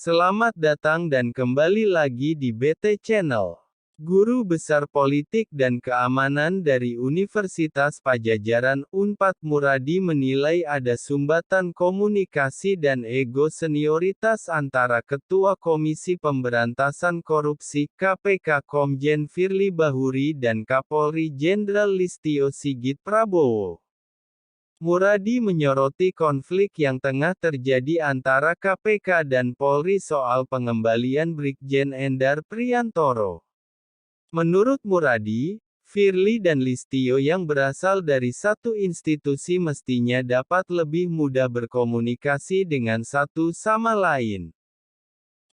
Selamat datang dan kembali lagi di BT Channel. Guru Besar Politik dan Keamanan dari Universitas Pajajaran Unpad Muradi menilai ada sumbatan komunikasi dan ego senioritas antara Ketua Komisi Pemberantasan Korupsi (KPK) Komjen Firly Bahuri dan Kapolri Jenderal Listio Sigit Prabowo. Muradi menyoroti konflik yang tengah terjadi antara KPK dan Polri soal pengembalian Brigjen Endar Priantoro. Menurut Muradi, Firly dan Listio yang berasal dari satu institusi mestinya dapat lebih mudah berkomunikasi dengan satu sama lain.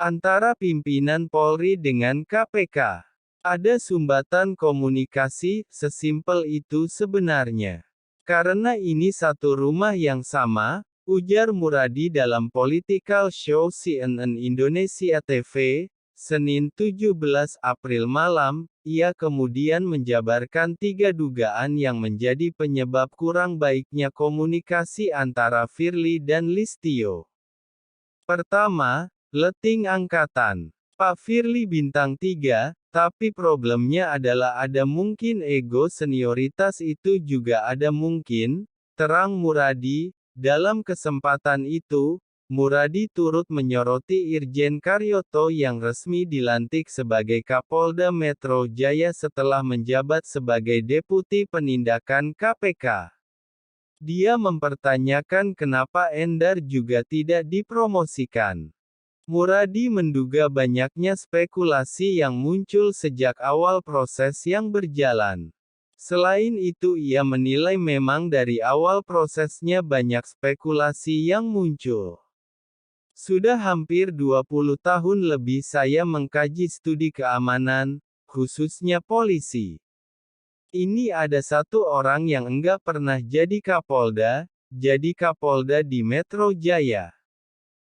Antara pimpinan Polri dengan KPK, ada sumbatan komunikasi, sesimpel itu sebenarnya. Karena ini satu rumah yang sama, ujar Muradi dalam Political Show CNN Indonesia TV, Senin 17 April malam. Ia kemudian menjabarkan 3 dugaan yang menjadi penyebab kurang baiknya komunikasi antara Firly dan Listio. Pertama, letting angkatan. Pak Firly bintang 3, tapi problemnya adalah ada mungkin ego senioritas itu juga ada mungkin, terang Muradi. Dalam kesempatan itu, Muradi turut menyoroti Irjen Karyoto yang resmi dilantik sebagai Kapolda Metro Jaya setelah menjabat sebagai Deputi Penindakan KPK. Dia mempertanyakan kenapa Endar juga tidak dipromosikan. Muradi menduga banyaknya spekulasi yang muncul sejak awal proses yang berjalan. Selain itu ia menilai memang dari awal prosesnya banyak spekulasi yang muncul. Sudah hampir 20 tahun lebih saya mengkaji studi keamanan, khususnya polisi. Ini ada satu orang yang enggak pernah jadi Kapolda di Metro Jaya.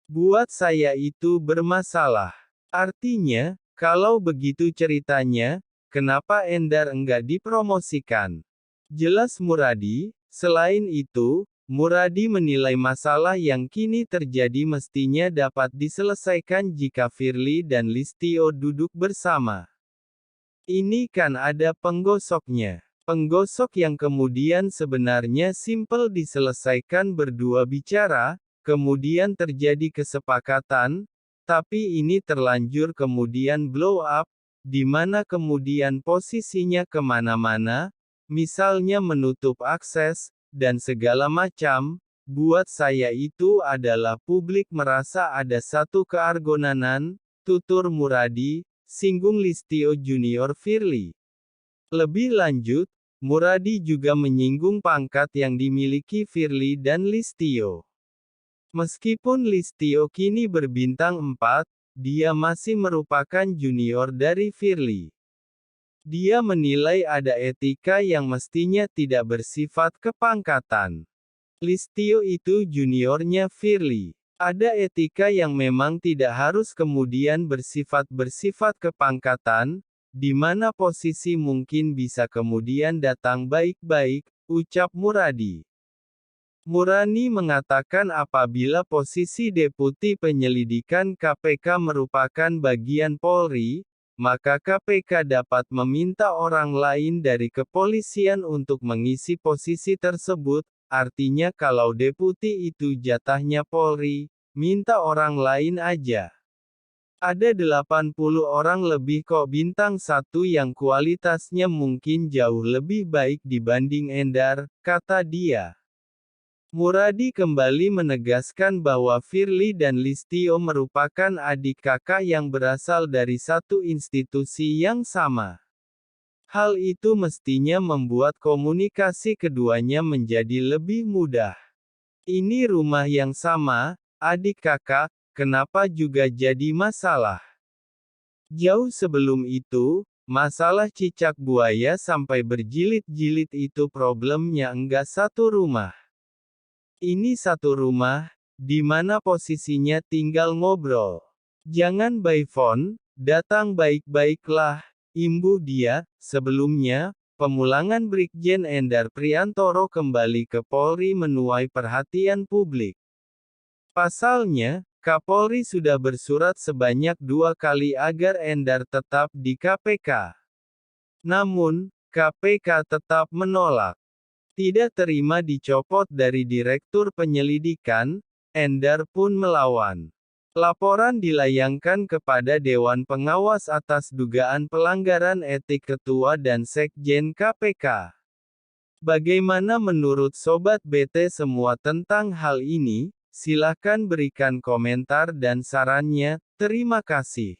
Buat saya itu bermasalah. Artinya, kalau begitu ceritanya, kenapa Endar enggak dipromosikan? Jelas Muradi. Selain itu, Muradi menilai masalah yang kini terjadi mestinya dapat diselesaikan jika Firly dan Listio duduk bersama. Ini kan ada penggosoknya. Penggosok yang kemudian sebenarnya simpel diselesaikan berdua bicara, kemudian terjadi kesepakatan, tapi ini terlanjur kemudian blow up, di mana kemudian posisinya kemana-mana, misalnya menutup akses, dan segala macam. Buat saya itu adalah publik merasa ada satu keargonanan, tutur Muradi, singgung Listio Junior Firly. Lebih lanjut, Muradi juga menyinggung pangkat yang dimiliki Firly dan Listio. Meskipun Listio kini berbintang 4, dia masih merupakan junior dari Firly. Dia menilai ada etika yang mestinya tidak bersifat kepangkatan. Listio itu juniornya Firly. Ada etika yang memang tidak harus kemudian bersifat kepangkatan, di mana posisi mungkin bisa kemudian datang baik-baik, ucap Muradi. Murani mengatakan apabila posisi Deputi Penyelidikan KPK merupakan bagian Polri, maka KPK dapat meminta orang lain dari kepolisian untuk mengisi posisi tersebut, artinya kalau deputi itu jatahnya Polri, minta orang lain aja. Ada 80 orang lebih kok bintang 1 yang kualitasnya mungkin jauh lebih baik dibanding Endar, kata dia. Muradi kembali menegaskan bahwa Firly dan Listio merupakan adik kakak yang berasal dari satu institusi yang sama. Hal itu mestinya membuat komunikasi keduanya menjadi lebih mudah. Ini rumah yang sama, adik kakak, kenapa juga jadi masalah? Jauh sebelum itu, masalah cicak buaya sampai berjilid-jilid itu problemnya enggak satu rumah. Ini satu rumah, di mana posisinya tinggal ngobrol. Jangan by phone, datang baik-baiklah, imbuh dia. Sebelumnya, pemulangan Brigjen Endar Priantoro kembali ke Polri menuai perhatian publik. Pasalnya, Kapolri sudah bersurat sebanyak 2 kali agar Endar tetap di KPK. Namun, KPK tetap menolak. Tidak terima dicopot dari Direktur Penyelidikan, Endar pun melawan. Laporan dilayangkan kepada Dewan Pengawas atas dugaan pelanggaran etik Ketua dan Sekjen KPK. Bagaimana menurut Sobat BT semua tentang hal ini? Silahkan berikan komentar dan sarannya. Terima kasih.